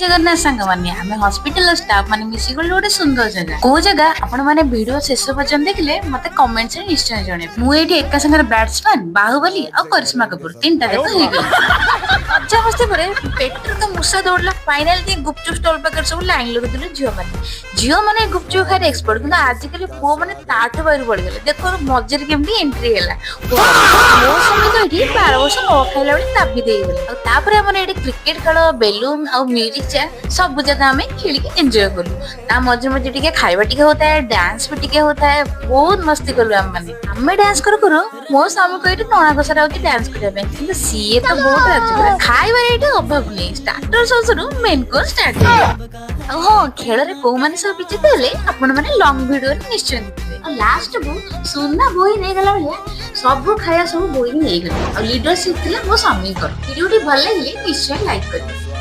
जगन्नाथ सांग माने आम हॉस्पिटल स्टाफ माने मिसी गोटे सुंदर जगह को जगह आपण माने वीडियो शेष पर्यंत देखले मते कमेंट्स रे निश्चय जणे मु एठी एका संगे बैट्समैन बाहुबली और करिश्मा कपूर तीनटा जाक हो गेल मजा मस्ती परे पेटर तो मुसा दौड़ला फाइनल दी गुपचुप स्टॉल पाकर सब लाइन लगदिले जियो माने गुपचुप खाए एक्सपर्ट किंतु आज कल पुओ माने ताठ बाहर पड़ गेले देखो मजर केमती एंट्री हैला मो समय तो एठी 12 वर्ष न खाइला बेले ताबी देई गेले और तापर हमने एठी क्रिकेट खेल बेलून और म्यूजिक चेयर सब जगह हमें खेल के एंजॉय करू ता मझे मझे टिके खाइबा टिके होता है डांस भी टिके होता है बहुत मस्ती करू हम माने हमें डांस करू मो स्वामी को एठी टणा घोषार होती डांस करबे पे किंतु सीए तो बहुत राजी करे खाइबा एठी अभाव नहीं स्टार्टर सबसुरु मेन कोर्स स्टार्ट हो हां खेल रे को माने सब विजेता हेले आपण माने लॉन्ग वीडियो रे निश्चय देखिबे और लास्ट को सुना बोई नै गला भलिया सब खाया सब बोई नै गला और लीडरशिप थिला मो स्वामी कर वीडियो टी भल लागले निश्चय लाइक कर